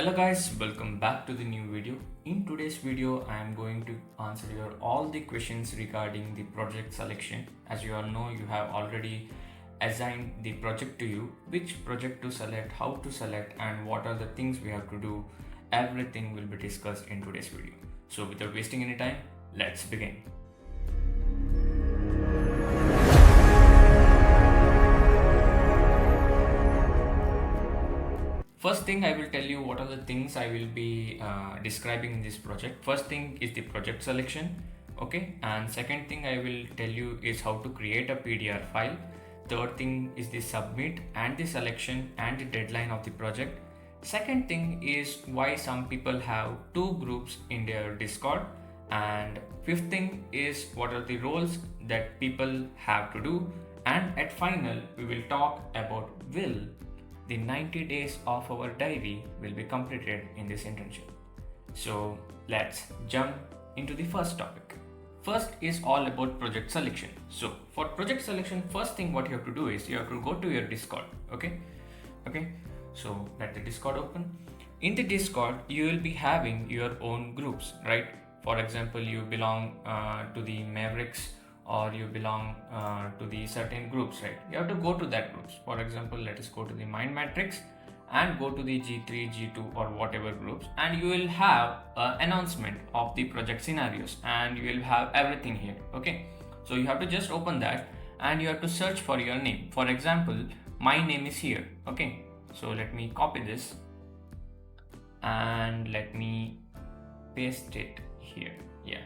Hello guys, welcome back to the new video. In today's video, I am going to answer your all the questions regarding the project selection. As you all know, you have already assigned the project to you, which project to select, how to select, and what are the things we have to do. Everything will be discussed in today's video. So without wasting any time, let's begin. First thing, I will tell you what are the things I will be describing in this project. First thing is the project selection, okay, and second thing I will tell you is how to create a PDR file. Third thing is the submit and the selection and the deadline of the project. Second thing is why some people have two groups in their Discord, and fifth thing is what are the roles that people have to do, and at final we will talk about will the 90 days of our diary will be completed in this internship. So let's jump into the first topic. First is all about project selection. So for project selection, first thing what you have to do is you have to go to your Discord. Okay. So let the Discord open. In the Discord, you will be having your own groups, right? For example, you belong to the Mavericks, or you belong to the certain groups, right? You have to go to that groups. For example, let us go to the MindMatrix and go to the G3, G2 or whatever groups, and you will have an announcement of the project scenarios and you will have everything here, okay? So you have to just open that and you have to search for your name. For example, my name is here, okay? So let me copy this and let me paste it here. Yeah,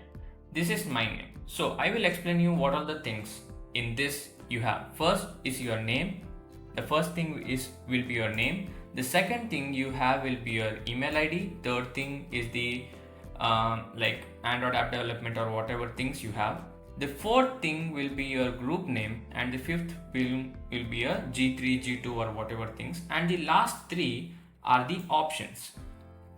this is my name. So I will explain you what are the things in this you have. First is your name. The first thing will be your name. The second thing you have will be your email ID. Third thing is the like Android app development or whatever things you have. The fourth thing will be your group name, and the fifth will be your G3, G2 or whatever things. And the last three are the options.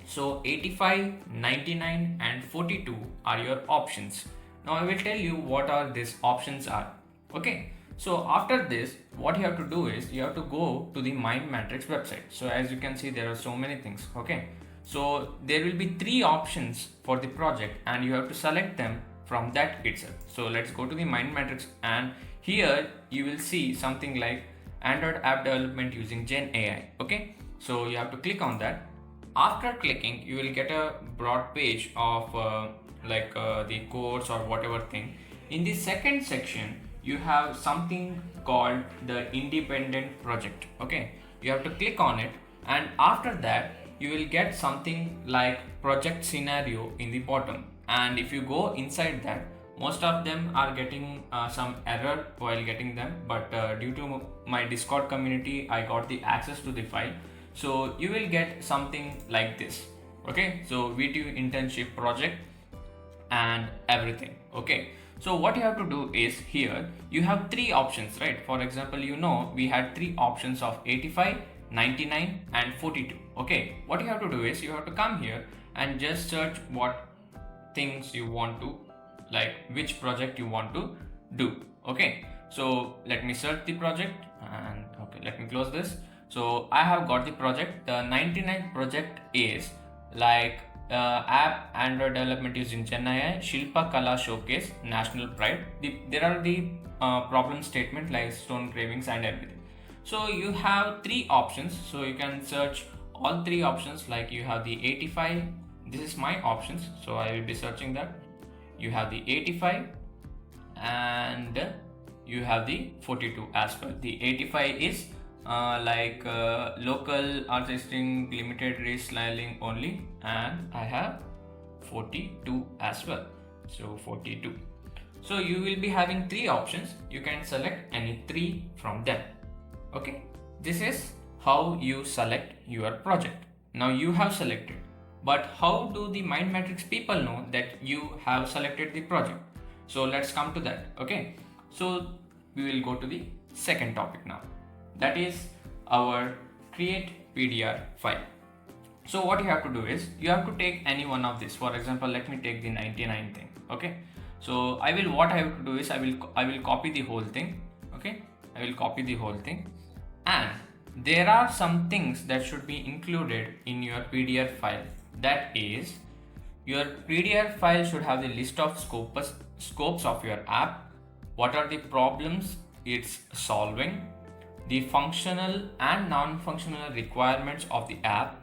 So 85, 99 and 42 are your options. Now I will tell you what are these options are. Okay. So after this, what you have to do is you have to go to the MindMatrix website. So as you can see, there are so many things. Okay. So there will be three options for the project and you have to select them from that itself. So let's go to the MindMatrix, and here you will see something like Android app development using Gen AI. Okay. So you have to click on that. After clicking, you will get a broad page of the course or whatever thing. In the second section, you have something called the independent project. Okay, you have to click on it, and after that you will get something like project scenario in the bottom. And if you go inside that, most of them are getting some error while getting them, but due to my Discord community, I got the access to the file. So you will get something like this. Okay, so V2 internship project and everything. Okay, so what you have to do is here you have three options, right? For example, we had three options of 85, 99 and 42. Okay, what you have to do is you have to come here and just search what things you want to, like which project you want to do. Okay, so let me search the project, and okay, let me close this. So I have got the project. The 99th project is like app Android development using Gen AI, Shilpa Kala Showcase, National Pride. There are the problem statement like stone cravings and everything. So you have three options. So you can search all three options. Like you have the 85. This is my options. So I will be searching that. You have the 85 and you have the 42 as well. The 85 is local artistic limited restyling only, and I have 42 as well. So 42. So you will be having three options. You can select any three from them. Okay, this is how you select your project. Now you have selected, but how do the MindMatrix people know that you have selected the project? So let's come to that. Okay, so we will go to the second topic now. That is our create PDR file. So what you have to do is you have to take any one of this. For example, let me take the 99 thing. Okay, so what I have to do is I will copy the whole thing. Okay, I will copy the whole thing, and there are some things that should be included in your PDR file. That is, your PDR file should have the list of scopes of your app, what are the problems it's solving, the functional and non-functional requirements of the app,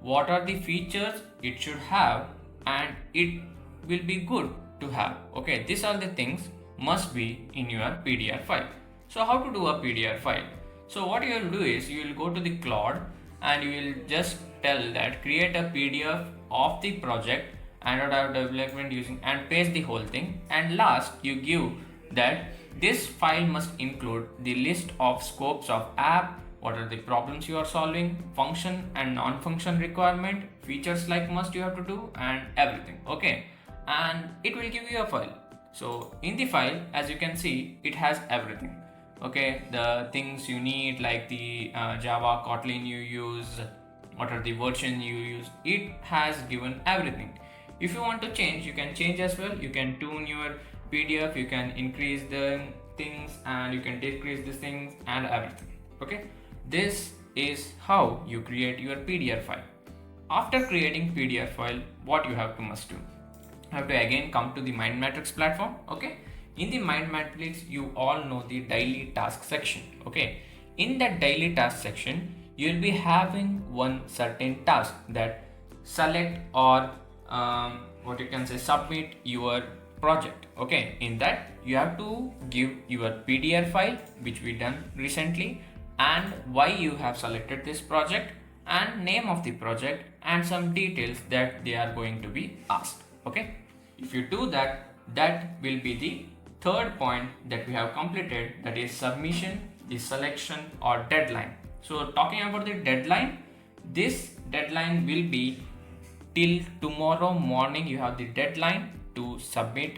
what are the features it should have, and it will be good to have. Okay, these are the things must be in your PDR file. So how to do a PDR file? So what you will do is you will go to the Claude and you will just tell that create a PDF of the project Android app development using, and paste the whole thing, and last you give that this file must include the list of scopes of app, what are the problems you are solving, function and non-function requirement, features like must you have to do, and everything. Okay, and it will give you a file. So in the file, as you can see, it has everything. Okay, the things you need, like the Java, Kotlin you use, what are the version you use, it has given everything. If you want to change, you can change as well. You can tune your PDF, you can increase the things and you can decrease the things and everything. Okay, this is how you create your PDR file. After creating PDR file, what you have to must do? You have to again come to the MindMatrix platform. Okay, in the MindMatrix, you all know the daily task section. Okay, in that daily task section, you will be having one certain task that select or what you can say submit your project. Okay, in that you have to give your PDR file which we done recently, and why you have selected this project, and name of the project, and some details that they are going to be asked. Okay, if you do that, that will be the third point that we have completed, that is submission, the selection or deadline. So talking about the deadline, this deadline will be till tomorrow morning. You have the deadline to submit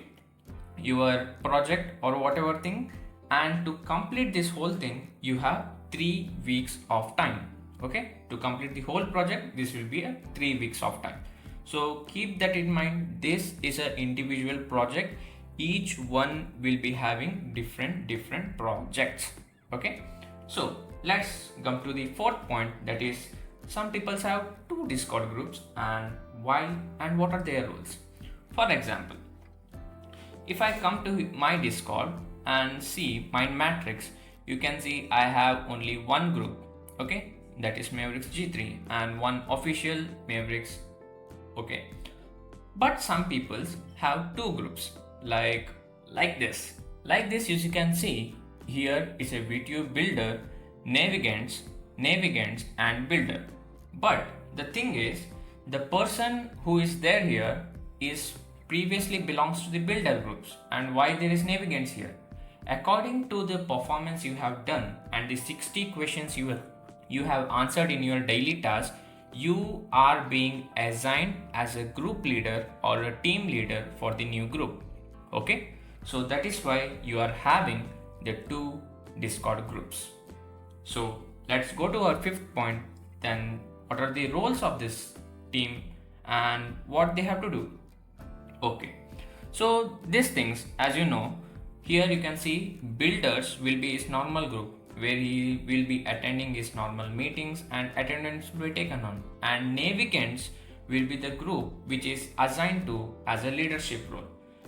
your project or whatever thing, and to complete this whole thing you have 3 weeks of time. Okay, to complete the whole project, this will be a 3 weeks of time. So keep that in mind. This is an individual project, each one will be having different projects. Okay, so let's come to the fourth point, that is some people have 2 Discord groups, and why and what are their roles. For example, if I come to my Discord and see MindMatrix, you can see I have only one group. Okay, that is Mavericks G3, and one official Mavericks. Okay, but some people have 2 groups, like this. Like this, as you can see here is a video builder, navigants, and builder. But the thing is, the person who is there here is previously belongs to the builder groups. And why there is navigants here? According to the performance you have done and the 60 questions you have answered in your daily task, you are being assigned as a group leader or a team leader for the new group. Okay, so that is why you are having the 2 Discord groups. So let's go to our 5th point. Then what are the roles of this team and what they have to do? Okay, so these things, as you know, here you can see builders will be his normal group where he will be attending his normal meetings and attendance will be taken on, and navigants will be the group which is assigned to as a leadership role.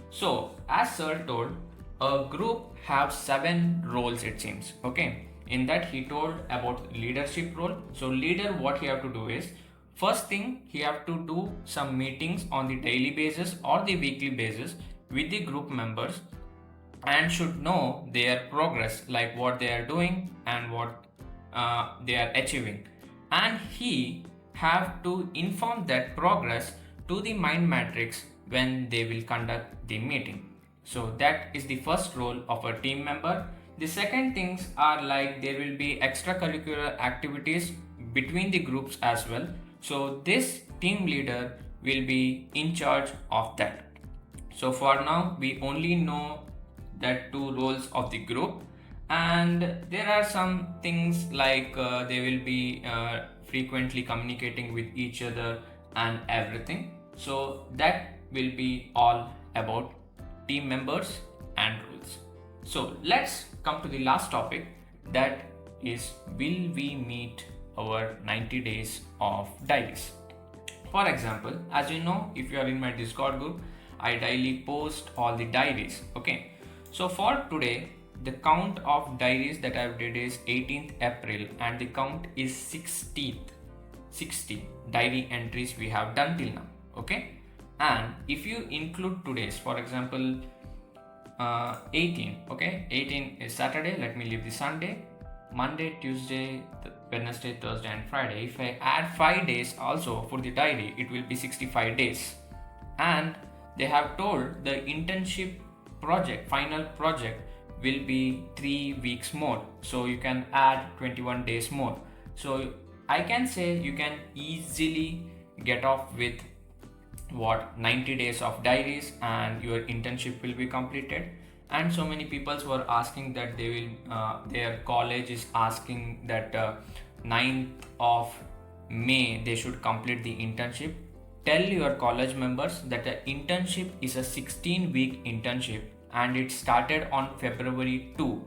So as sir told, a group have 7 roles it seems. Okay, in that he told about leadership role. So leader, what he have to do is, first thing, he have to do some meetings on the daily basis or the weekly basis with the group members, and should know their progress, like what they are doing and what they are achieving, and he have to inform that progress to the MindMatrix when they will conduct the meeting. So that is the first role of a team member. The second things are like there will be extracurricular activities between the groups as well. So this team leader will be in charge of that. So for now we only know that 2 roles of the group, and there are some things like they will be frequently communicating with each other and everything. So that will be all about team members and roles. So let's come to the last topic, that is, will we meet our 90 days of diaries? For example, as you know, if you are in my Discord group, I daily post all the diaries. Okay, so for today, the count of diaries that I've did is 18th April, and the count is 60 diary entries we have done till now. Okay, and if you include today's, for example, 18. Okay, 18 is Saturday. Let me leave the Sunday, Monday, Tuesday, Wednesday, Thursday, and Friday. If I add 5 days also for the diary, it will be 65 days. And they have told the internship project, final project, will be 3 weeks more. So you can add 21 days more. So I can say you can easily get off with 90 days of diaries, and your internship will be completed. And so many people were asking that they will their college is asking that 9th of May they should complete the internship. Tell your college members that the internship is a 16-week internship, and it started on February 2.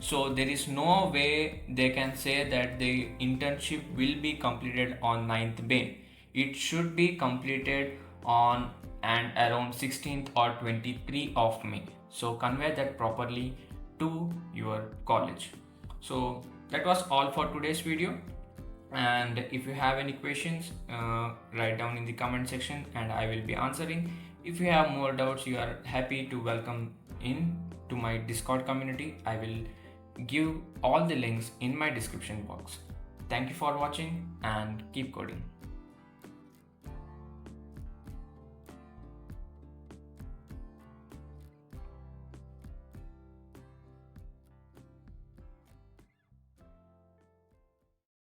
So there is no way they can say that the internship will be completed on 9th May. It should be completed on and around 16th or 23 of May. So convey that properly to your college. So that was all for today's video. And if you have any questions, write down in the comment section and I will be answering. If you have more doubts, you are happy to welcome in to my Discord community. I will give all the links in my description box. Thank you for watching and keep coding.